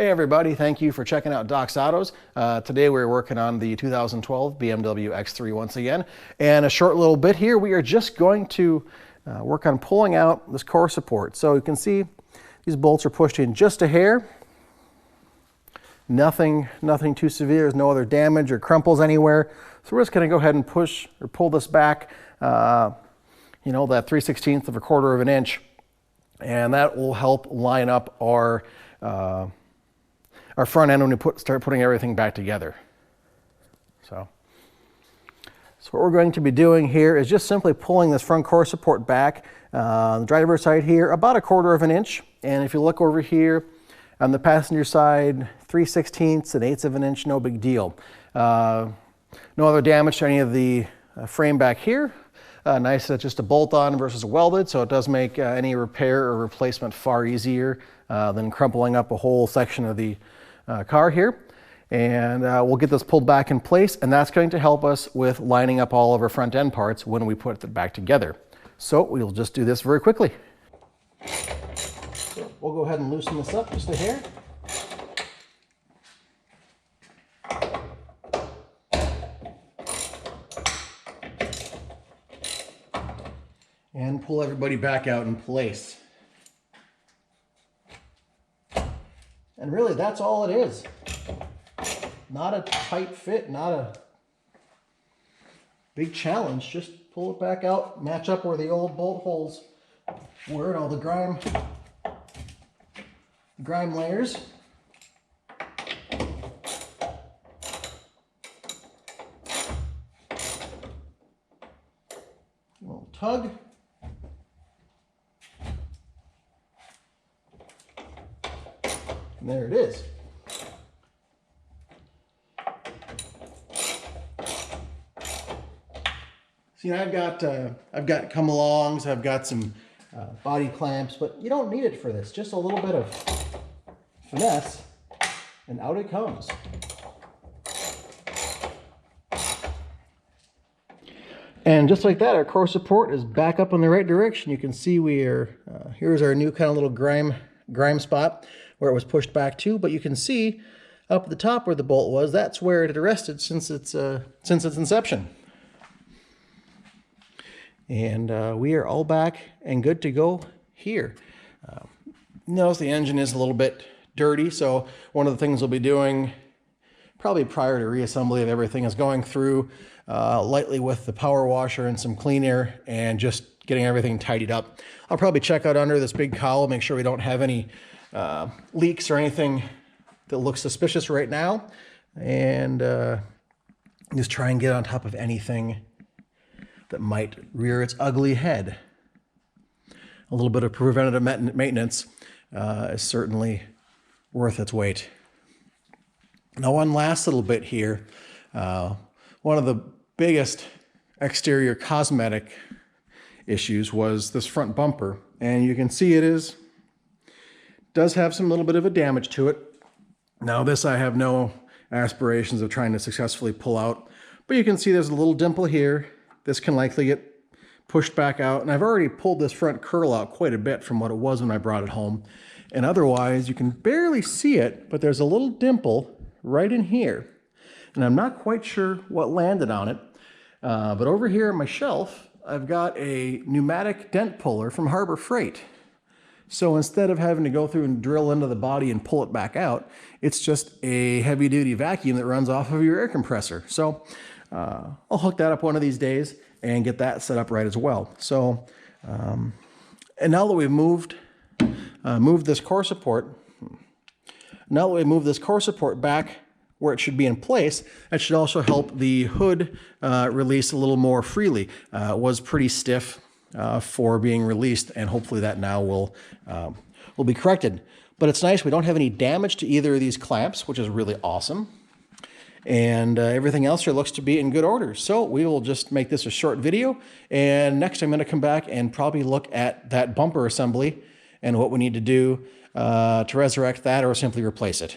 Hey everybody, thank you for checking out Doc's Autos. Today we're working on the 2012 BMW X3 once again. And a short little bit here, we are just going to work on pulling out this core support. So you can see these bolts are pushed in just a hair. Nothing too severe, there's no other damage or crumples anywhere. So we're just gonna go ahead and push or pull this back, that 3/16 of a quarter of an inch. And that will help line up our front end when we start putting everything back together. So what we're going to be doing here is just simply pulling this front core support back on the driver's side here about a quarter of an inch. And if you look over here on the passenger side, 3/16 and 1/8 of an inch, no big deal. No other damage to any of the frame back here. Nice that just a bolt on versus a welded, so it does make any repair or replacement far easier than crumpling up a whole section of the car here. And we'll get this pulled back in place, and that's going to help us with lining up all of our front end parts when we put it back together. So we'll just do this very quickly. So we'll go ahead and loosen this up just a hair. And pull everybody back out in place. And really, that's all it is. Not a tight fit, not a big challenge. Just pull it back out, match up where the old bolt holes were and all the grime layers. A little tug. And there it is. See, I've got come-alongs, I've got some body clamps, but you don't need it for this. Just a little bit of finesse, and out it comes. And just like that, our core support is back up in the right direction. You can see here's our new kind of little grime spot where it was pushed back to, but you can see up at the top where the bolt was, that's where it had rested since its inception. And we are all back and good to go here. Notice the engine is a little bit dirty, so one of the things we'll be doing probably prior to reassembly of everything is going through lightly with the power washer and some clean air and just getting everything tidied up. I'll probably check out under this big cowl, make sure we don't have any leaks or anything that looks suspicious right now, and just try and get on top of anything that might rear its ugly head. A little bit of preventative maintenance is certainly worth its weight. Now, one last little bit here. One of the biggest exterior cosmetic issues was this front bumper, and you can see it does have some little bit of a damage to it. Now this I have no aspirations of trying to successfully pull out, but you can see there's a little dimple here. This can likely get pushed back out, and I've already pulled this front curl out quite a bit from what it was when I brought it home. And otherwise you can barely see it, but there's a little dimple right in here. And I'm not quite sure what landed on it, but over here on my shelf, I've got a pneumatic dent puller from Harbor Freight. So instead of having to go through and drill into the body and pull it back out, it's just a heavy-duty vacuum that runs off of your air compressor. So I'll hook that up one of these days and get that set up right as well. So, and now that we've moved this core support, back where it should be in place, that should also help the hood release a little more freely. It was pretty stiff for being released, and hopefully that now will be corrected. But it's nice, we don't have any damage to either of these clamps, which is really awesome. And everything else here looks to be in good order. So we will just make this a short video, and next I'm going to come back and probably look at that bumper assembly and what we need to do to resurrect that or simply replace it.